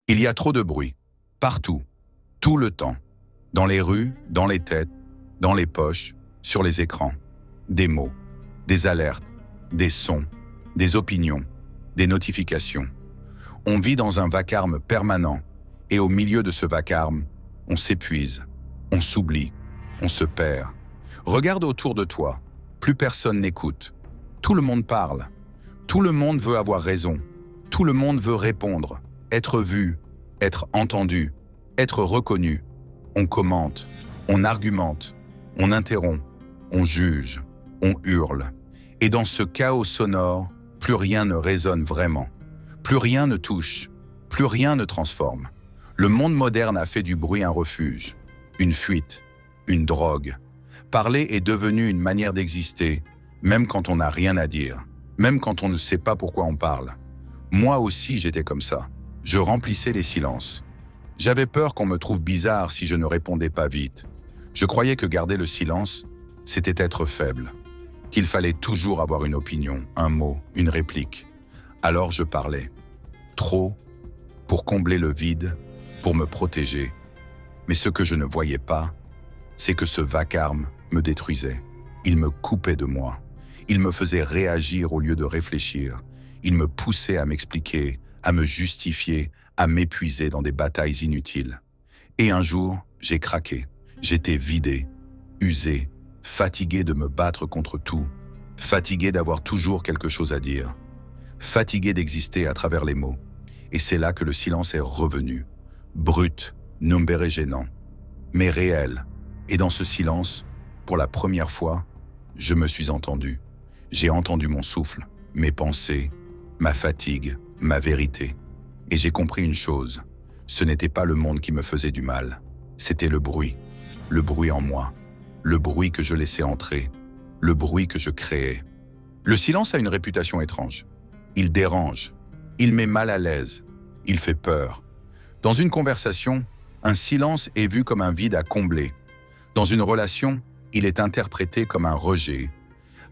Il y a trop de bruit, partout, tout le temps, dans les rues, dans les têtes, dans les poches, sur les écrans. Des mots, des alertes, des sons, des opinions, des notifications. On vit dans un vacarme permanent et au milieu de ce vacarme, on s'épuise, on s'oublie, on se perd. Regarde autour de toi, plus personne n'écoute. Tout le monde parle, tout le monde veut avoir raison, tout le monde veut répondre, être vu, être entendu, être reconnu. On commente, on argumente, on interrompt, on juge, on hurle. Et dans ce chaos sonore, plus rien ne résonne vraiment. Plus rien ne touche, plus rien ne transforme. Le monde moderne a fait du bruit un refuge, une fuite, une drogue. Parler est devenu une manière d'exister, même quand on n'a rien à dire, même quand on ne sait pas pourquoi on parle. Moi aussi j'étais comme ça. Je remplissais les silences. J'avais peur qu'on me trouve bizarre si je ne répondais pas vite. Je croyais que garder le silence, c'était être faible, qu'il fallait toujours avoir une opinion, un mot, une réplique. Alors je parlais. Trop, pour combler le vide, pour me protéger. Mais ce que je ne voyais pas, c'est que ce vacarme me détruisait. Il me coupait de moi. Il me faisait réagir au lieu de réfléchir. Il me poussait à m'expliquer, à me justifier, à m'épuiser dans des batailles inutiles. Et un jour, j'ai craqué. J'étais vidé, usé, fatigué de me battre contre tout, fatigué d'avoir toujours quelque chose à dire, fatigué d'exister à travers les mots. Et c'est là que le silence est revenu, brut, number et gênant, mais réel. Et dans ce silence, pour la première fois, je me suis entendu. J'ai entendu mon souffle, mes pensées, ma fatigue, ma vérité. Et j'ai compris une chose, ce n'était pas le monde qui me faisait du mal, c'était le bruit en moi, le bruit que je laissais entrer, le bruit que je créais. Le silence a une réputation étrange. Il dérange, il met mal à l'aise, il fait peur. Dans une conversation, un silence est vu comme un vide à combler. Dans une relation, il est interprété comme un rejet.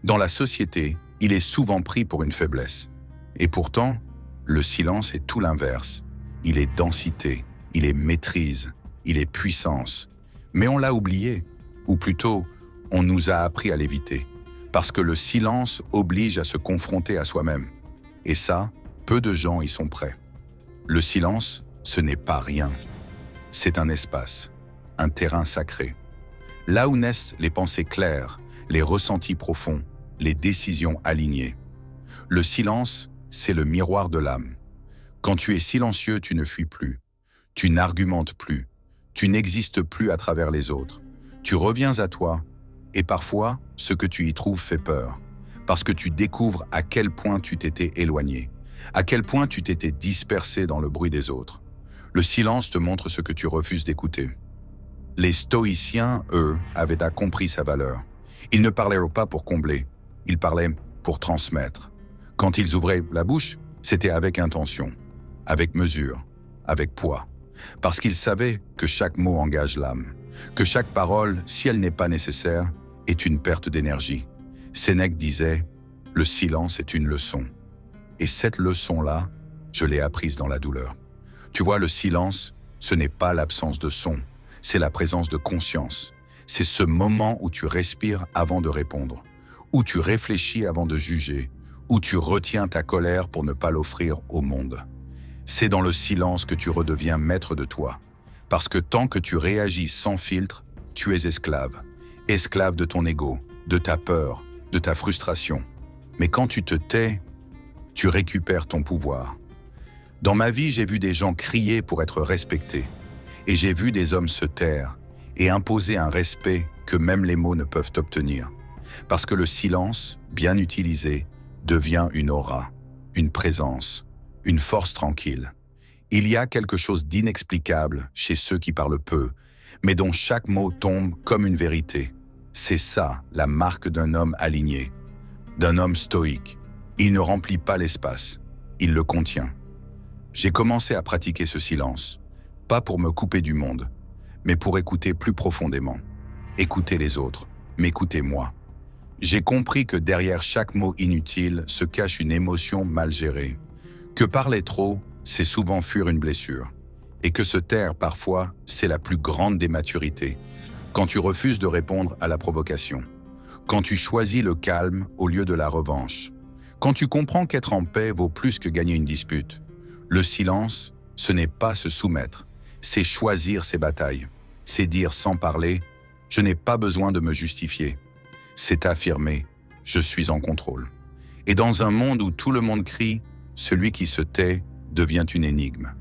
Dans la société, il est souvent pris pour une faiblesse. Et pourtant, le silence est tout l'inverse. Il est densité, il est maîtrise, il est puissance. Mais on l'a oublié, ou plutôt, on nous a appris à l'éviter. Parce que le silence oblige à se confronter à soi-même. Et ça, peu de gens y sont prêts. Le silence, ce n'est pas rien. C'est un espace, un terrain sacré. Là où naissent les pensées claires, les ressentis profonds, les décisions alignées. Le silence, c'est le miroir de l'âme. Quand tu es silencieux, tu ne fuis plus. Tu n'argumentes plus. Tu n'existes plus à travers les autres. Tu reviens à toi, et parfois, ce que tu y trouves fait peur. Parce que tu découvres à quel point tu t'étais éloigné, à quel point tu t'étais dispersé dans le bruit des autres. Le silence te montre ce que tu refuses d'écouter. Les stoïciens, eux, avaient compris sa valeur. Ils ne parlaient pas pour combler, ils parlaient pour transmettre. Quand ils ouvraient la bouche, c'était avec intention, avec mesure, avec poids. Parce qu'ils savaient que chaque mot engage l'âme, que chaque parole, si elle n'est pas nécessaire, est une perte d'énergie. Sénèque disait « Le silence est une leçon ». Et cette leçon-là, je l'ai apprise dans la douleur. Tu vois, le silence, ce n'est pas l'absence de son, c'est la présence de conscience. C'est ce moment où tu respires avant de répondre, où tu réfléchis avant de juger, où tu retiens ta colère pour ne pas l'offrir au monde. C'est dans le silence que tu redeviens maître de toi. Parce que tant que tu réagis sans filtre, tu es esclave. Esclave de ton ego, de ta peur, de ta frustration. Mais quand tu te tais, tu récupères ton pouvoir. Dans ma vie, j'ai vu des gens crier pour être respectés. Et j'ai vu des hommes se taire et imposer un respect que même les mots ne peuvent obtenir. Parce que le silence, bien utilisé, devient une aura, une présence, une force tranquille. Il y a quelque chose d'inexplicable chez ceux qui parlent peu, mais dont chaque mot tombe comme une vérité. C'est ça, la marque d'un homme aligné, d'un homme stoïque. Il ne remplit pas l'espace, il le contient. J'ai commencé à pratiquer ce silence, pas pour me couper du monde, mais pour écouter plus profondément. Écouter les autres, m'écouter moi. J'ai compris que derrière chaque mot inutile se cache une émotion mal gérée. Que parler trop, c'est souvent fuir une blessure. Et que se taire, parfois, c'est la plus grande des maturités. Quand tu refuses de répondre à la provocation. Quand tu choisis le calme au lieu de la revanche. Quand tu comprends qu'être en paix vaut plus que gagner une dispute. Le silence, ce n'est pas se soumettre, c'est choisir ses batailles. C'est dire sans parler, je n'ai pas besoin de me justifier. C'est affirmer, je suis en contrôle. Et dans un monde où tout le monde crie, celui qui se tait devient une énigme,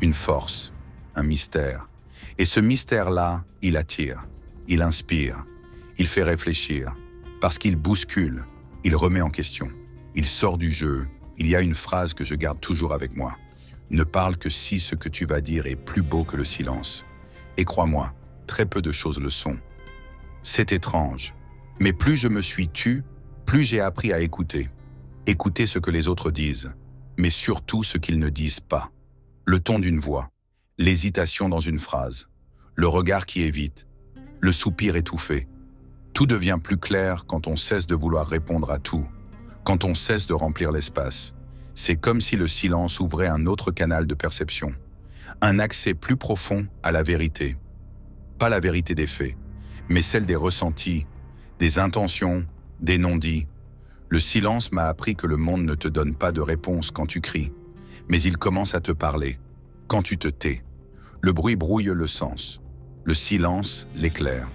une force, un mystère. Et ce mystère-là, il attire, il inspire, il fait réfléchir, parce qu'il bouscule, il remet en question, il sort du jeu. Il y a une phrase que je garde toujours avec moi. Ne parle que si ce que tu vas dire est plus beau que le silence. Et crois-moi, très peu de choses le sont. C'est étrange, mais plus je me suis tu, plus j'ai appris à écouter. Écouter ce que les autres disent, mais surtout ce qu'ils ne disent pas. Le ton d'une voix, l'hésitation dans une phrase, le regard qui évite, le soupir étouffé. Tout devient plus clair quand on cesse de vouloir répondre à tout, quand on cesse de remplir l'espace. C'est comme si le silence ouvrait un autre canal de perception, un accès plus profond à la vérité. Pas la vérité des faits, mais celle des ressentis, des intentions, des non-dits. Le silence m'a appris que le monde ne te donne pas de réponse quand tu cries, mais il commence à te parler, quand tu te tais. Le bruit brouille le sens, le silence l'éclaire.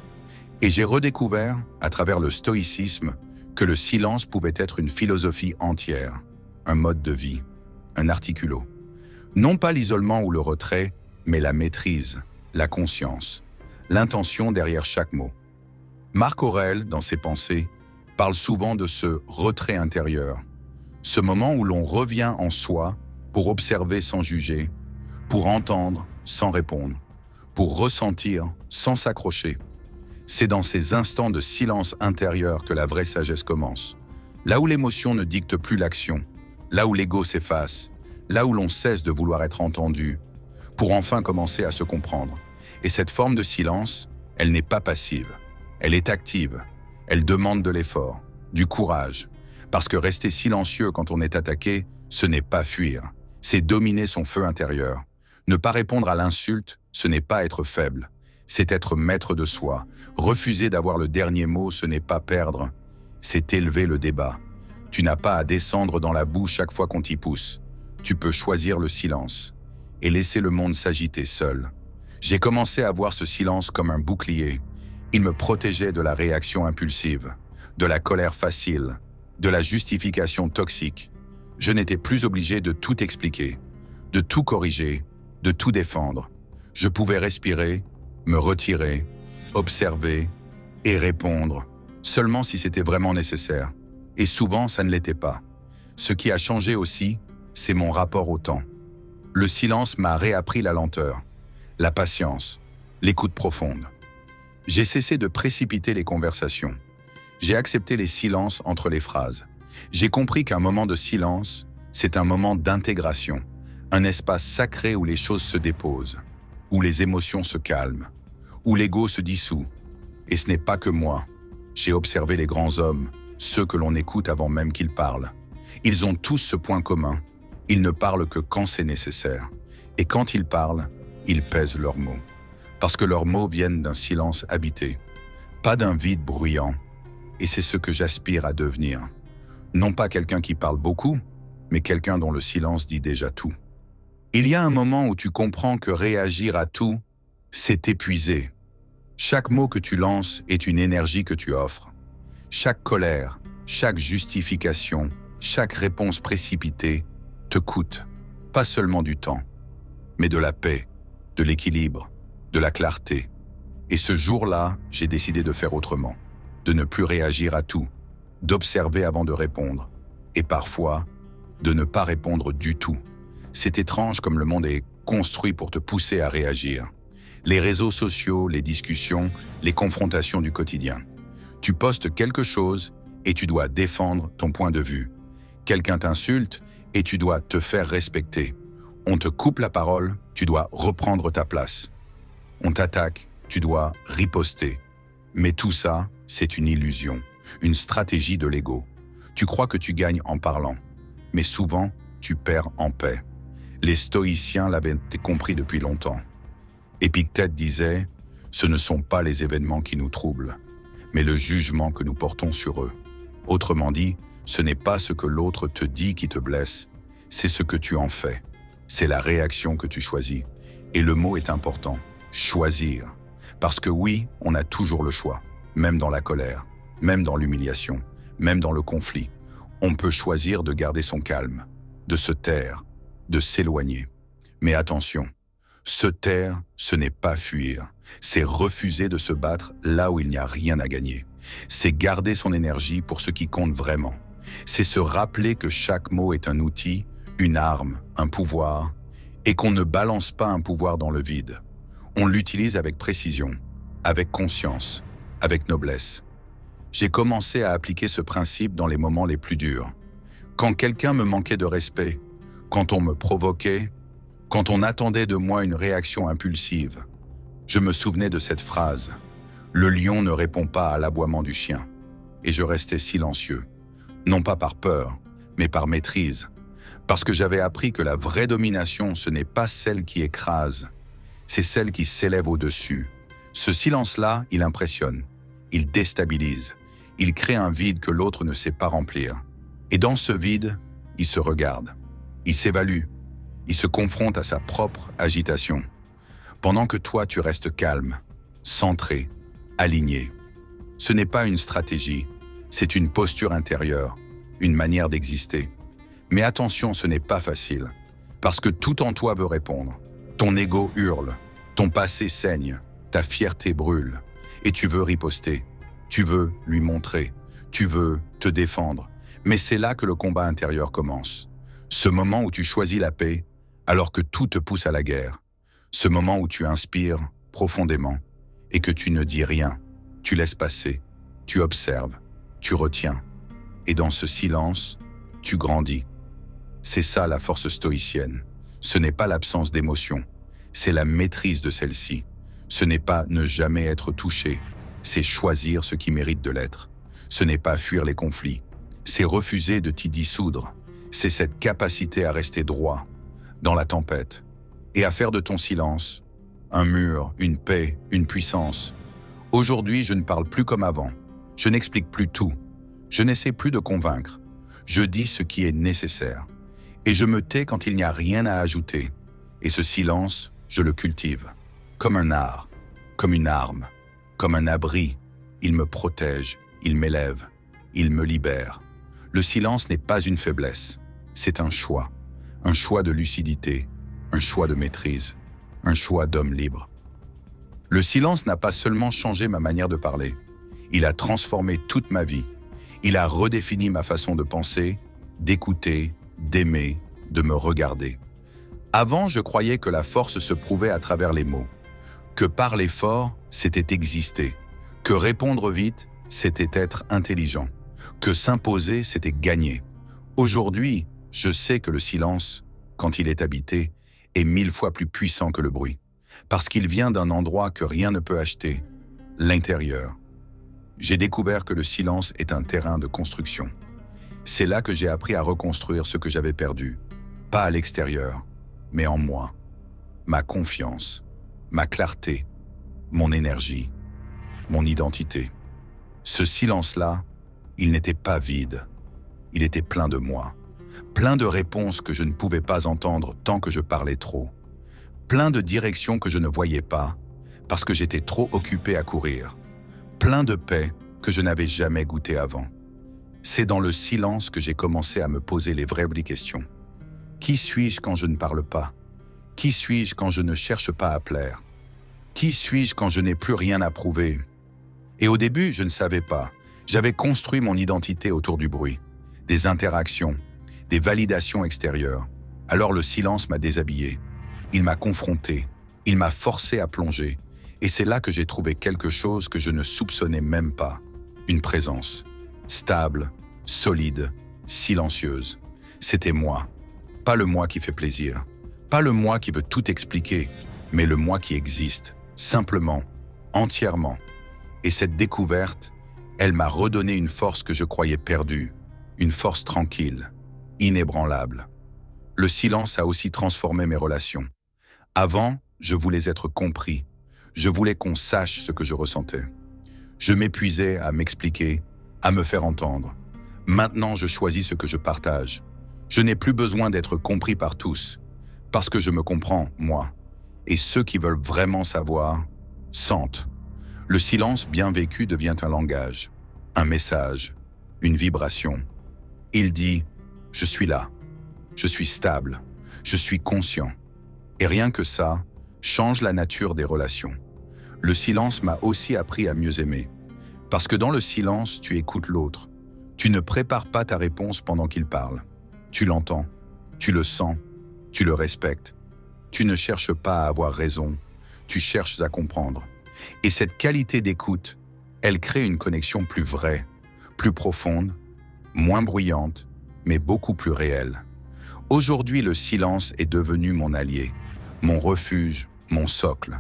Et j'ai redécouvert, à travers le stoïcisme, que le silence pouvait être une philosophie entière, un mode de vie, un articulo. Non pas l'isolement ou le retrait, mais la maîtrise, la conscience, l'intention derrière chaque mot. Marc Aurèle, dans ses pensées, parle souvent de ce retrait intérieur, ce moment où l'on revient en soi pour observer sans juger, pour entendre sans répondre, pour ressentir sans s'accrocher. C'est dans ces instants de silence intérieur que la vraie sagesse commence. Là où l'émotion ne dicte plus l'action, là où l'ego s'efface, là où l'on cesse de vouloir être entendu, pour enfin commencer à se comprendre. Et cette forme de silence, elle n'est pas passive, elle est active, elle demande de l'effort, du courage. Parce que rester silencieux quand on est attaqué, ce n'est pas fuir, c'est dominer son feu intérieur. Ne pas répondre à l'insulte, ce n'est pas être faible, c'est être maître de soi. Refuser d'avoir le dernier mot, ce n'est pas perdre, c'est élever le débat. Tu n'as pas à descendre dans la boue chaque fois qu'on t'y pousse. Tu peux choisir le silence et laisser le monde s'agiter seul. J'ai commencé à voir ce silence comme un bouclier. Il me protégeait de la réaction impulsive, de la colère facile, de la justification toxique. Je n'étais plus obligé de tout expliquer, de tout corriger, de tout défendre. Je pouvais respirer, me retirer, observer et répondre, seulement si c'était vraiment nécessaire. Et souvent, ça ne l'était pas. Ce qui a changé aussi, c'est mon rapport au temps. Le silence m'a réappris la lenteur, la patience, l'écoute profonde. J'ai cessé de précipiter les conversations. J'ai accepté les silences entre les phrases. J'ai compris qu'un moment de silence, c'est un moment d'intégration, un espace sacré où les choses se déposent, où les émotions se calment, où l'ego se dissout. Et ce n'est pas que moi. J'ai observé les grands hommes, ceux que l'on écoute avant même qu'ils parlent. Ils ont tous ce point commun. Ils ne parlent que quand c'est nécessaire. Et quand ils parlent, ils pèsent leurs mots. Parce que leurs mots viennent d'un silence habité, pas d'un vide bruyant. Et c'est ce que j'aspire à devenir. Non pas quelqu'un qui parle beaucoup, mais quelqu'un dont le silence dit déjà tout. Il y a un moment où tu comprends que réagir à tout, c'est épuiser. Chaque mot que tu lances est une énergie que tu offres. Chaque colère, chaque justification, chaque réponse précipitée te coûte, pas seulement du temps, mais de la paix, de l'équilibre, de la clarté. Et ce jour-là, j'ai décidé de faire autrement, de ne plus réagir à tout, d'observer avant de répondre, et parfois, de ne pas répondre du tout. C'est étrange comme le monde est construit pour te pousser à réagir. Les réseaux sociaux, les discussions, les confrontations du quotidien. Tu postes quelque chose et tu dois défendre ton point de vue. Quelqu'un t'insulte et tu dois te faire respecter. On te coupe la parole, tu dois reprendre ta place. On t'attaque, tu dois riposter. Mais tout ça, c'est une illusion, une stratégie de l'ego. Tu crois que tu gagnes en parlant, mais souvent, tu perds en paix. Les stoïciens l'avaient compris depuis longtemps. Épictète disait « Ce ne sont pas les événements qui nous troublent, mais le jugement que nous portons sur eux. » Autrement dit, ce n'est pas ce que l'autre te dit qui te blesse, c'est ce que tu en fais. C'est la réaction que tu choisis. Et le mot est important, choisir. Parce que oui, on a toujours le choix, même dans la colère, même dans l'humiliation, même dans le conflit. On peut choisir de garder son calme, de se taire, de s'éloigner. Mais attention, se taire, ce n'est pas fuir. C'est refuser de se battre là où il n'y a rien à gagner. C'est garder son énergie pour ce qui compte vraiment. C'est se rappeler que chaque mot est un outil, une arme, un pouvoir, et qu'on ne balance pas un pouvoir dans le vide. On l'utilise avec précision, avec conscience, avec noblesse. J'ai commencé à appliquer ce principe dans les moments les plus durs. Quand quelqu'un me manquait de respect, quand on me provoquait, quand on attendait de moi une réaction impulsive, je me souvenais de cette phrase « Le lion ne répond pas à l'aboiement du chien ». Et je restais silencieux, non pas par peur, mais par maîtrise. Parce que j'avais appris que la vraie domination, ce n'est pas celle qui écrase, c'est celle qui s'élève au-dessus. Ce silence-là, il impressionne, il déstabilise, il crée un vide que l'autre ne sait pas remplir. Et dans ce vide, il se regarde, il s'évalue, il se confronte à sa propre agitation. Pendant que toi, tu restes calme, centré, aligné. Ce n'est pas une stratégie, c'est une posture intérieure, une manière d'exister. Mais attention, ce n'est pas facile, parce que tout en toi veut répondre. Ton ego hurle, ton passé saigne, ta fierté brûle, et tu veux riposter, tu veux lui montrer, tu veux te défendre. Mais c'est là que le combat intérieur commence. Ce moment où tu choisis la paix, alors que tout te pousse à la guerre. Ce moment où tu inspires profondément et que tu ne dis rien, tu laisses passer, tu observes, tu retiens. Et dans ce silence, tu grandis. C'est ça la force stoïcienne. Ce n'est pas l'absence d'émotion, c'est la maîtrise de celle-ci. Ce n'est pas ne jamais être touché, c'est choisir ce qui mérite de l'être. Ce n'est pas fuir les conflits, c'est refuser de t'y dissoudre. C'est cette capacité à rester droit dans la tempête et à faire de ton silence un mur, une paix, une puissance. Aujourd'hui, je ne parle plus comme avant. Je n'explique plus tout. Je n'essaie plus de convaincre. Je dis ce qui est nécessaire. Et je me tais quand il n'y a rien à ajouter. Et ce silence, je le cultive. Comme un art, comme une arme, comme un abri. Il me protège, il m'élève, il me libère. Le silence n'est pas une faiblesse. C'est un choix de lucidité, un choix de maîtrise, un choix d'homme libre. Le silence n'a pas seulement changé ma manière de parler, il a transformé toute ma vie. Il a redéfini ma façon de penser, d'écouter, d'aimer, de me regarder. Avant, je croyais que la force se prouvait à travers les mots, que parler fort, c'était exister, que répondre vite, c'était être intelligent, que s'imposer, c'était gagner. Aujourd'hui, je sais que le silence, quand il est habité, est 1000 fois plus puissant que le bruit, parce qu'il vient d'un endroit que rien ne peut acheter, l'intérieur. J'ai découvert que le silence est un terrain de construction. C'est là que j'ai appris à reconstruire ce que j'avais perdu, pas à l'extérieur, mais en moi. Ma confiance, ma clarté, mon énergie, mon identité. Ce silence-là, il n'était pas vide, il était plein de moi. Plein de réponses que je ne pouvais pas entendre tant que je parlais trop. Plein de directions que je ne voyais pas, parce que j'étais trop occupé à courir. Plein de paix que je n'avais jamais goûté avant. C'est dans le silence que j'ai commencé à me poser les vraies questions. Qui suis-je quand je ne parle pas? Qui suis-je quand je ne cherche pas à plaire? Qui suis-je quand je n'ai plus rien à prouver? Et au début, je ne savais pas. J'avais construit mon identité autour du bruit, des interactions, des validations extérieures. Alors le silence m'a déshabillé. Il m'a confronté, il m'a forcé à plonger. Et c'est là que j'ai trouvé quelque chose que je ne soupçonnais même pas. Une présence, stable, solide, silencieuse. C'était moi. Pas le moi qui fait plaisir. Pas le moi qui veut tout expliquer, mais le moi qui existe, simplement, entièrement. Et cette découverte, elle m'a redonné une force que je croyais perdue, une force tranquille, inébranlable. Le silence a aussi transformé mes relations. Avant, je voulais être compris. Je voulais qu'on sache ce que je ressentais. Je m'épuisais à m'expliquer, à me faire entendre. Maintenant, je choisis ce que je partage. Je n'ai plus besoin d'être compris par tous, parce que je me comprends, moi. Et ceux qui veulent vraiment savoir, sentent. Le silence bien vécu devient un langage, un message, une vibration. Il dit « Je suis là, je suis stable, je suis conscient ». Et rien que ça, change la nature des relations. Le silence m'a aussi appris à mieux aimer. Parce que dans le silence, tu écoutes l'autre. Tu ne prépares pas ta réponse pendant qu'il parle. Tu l'entends, tu le sens, tu le respectes. Tu ne cherches pas à avoir raison, tu cherches à comprendre. Et cette qualité d'écoute, elle crée une connexion plus vraie, plus profonde, moins bruyante, mais beaucoup plus réelle. Aujourd'hui, le silence est devenu mon allié, mon refuge, mon socle.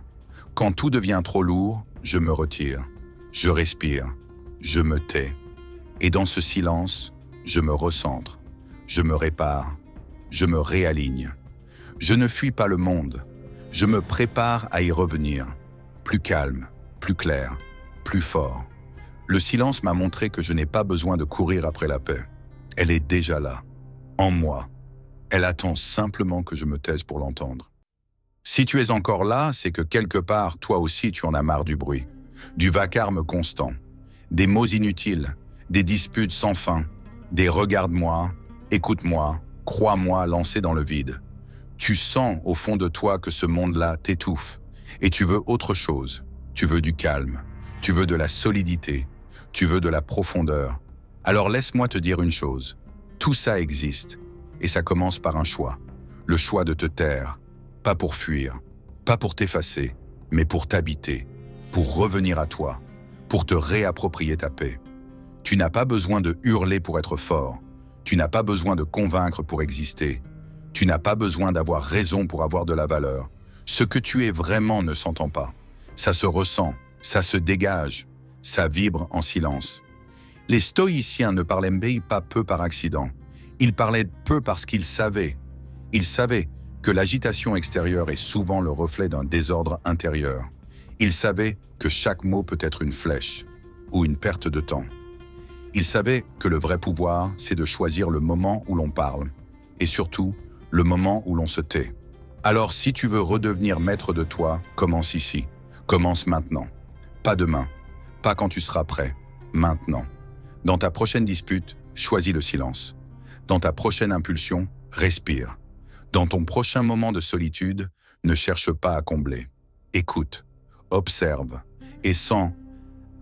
Quand tout devient trop lourd, je me retire, je respire, je me tais. Et dans ce silence, je me recentre, je me répare, je me réaligne. Je ne fuis pas le monde, je me prépare à y revenir, plus calme, plus clair, plus fort. Le silence m'a montré que je n'ai pas besoin de courir après la paix. Elle est déjà là, en moi. Elle attend simplement que je me taise pour l'entendre. Si tu es encore là, c'est que quelque part, toi aussi, tu en as marre du bruit, du vacarme constant, des mots inutiles, des disputes sans fin, des « regarde-moi »,« écoute-moi »,« crois-moi » lancés dans le vide. Tu sens au fond de toi que ce monde-là t'étouffe et tu veux autre chose. Tu veux du calme, tu veux de la solidité, tu veux de la profondeur. Alors laisse-moi te dire une chose, tout ça existe et ça commence par un choix. Le choix de te taire, pas pour fuir, pas pour t'effacer, mais pour t'habiter, pour revenir à toi, pour te réapproprier ta paix. Tu n'as pas besoin de hurler pour être fort, tu n'as pas besoin de convaincre pour exister. Tu n'as pas besoin d'avoir raison pour avoir de la valeur. Ce que tu es vraiment ne s'entend pas. Ça se ressent, ça se dégage, ça vibre en silence. Les stoïciens ne parlaient pas peu par accident. Ils parlaient peu parce qu'ils savaient. Ils savaient que l'agitation extérieure est souvent le reflet d'un désordre intérieur. Ils savaient que chaque mot peut être une flèche ou une perte de temps. Ils savaient que le vrai pouvoir, c'est de choisir le moment où l'on parle. Et surtout, le moment où l'on se tait. Alors si tu veux redevenir maître de toi, commence ici. Commence maintenant. Pas demain. Pas quand tu seras prêt. Maintenant. Dans ta prochaine dispute, choisis le silence. Dans ta prochaine impulsion, respire. Dans ton prochain moment de solitude, ne cherche pas à combler. Écoute, observe et sens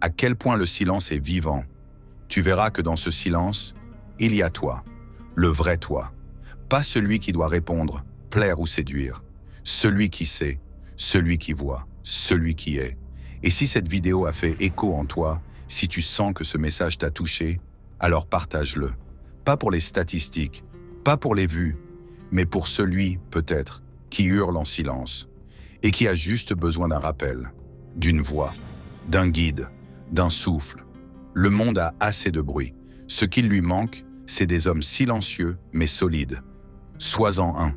à quel point le silence est vivant. Tu verras que dans ce silence, il y a toi, le vrai toi. Pas celui qui doit répondre, plaire ou séduire. Celui qui sait, celui qui voit, celui qui est. Et si cette vidéo a fait écho en toi, si tu sens que ce message t'a touché, alors partage-le. Pas pour les statistiques, pas pour les vues, mais pour celui, peut-être, qui hurle en silence et qui a juste besoin d'un rappel, d'une voix, d'un guide, d'un souffle. Le monde a assez de bruit. Ce qu'il lui manque, c'est des hommes silencieux mais solides. Sois-en un.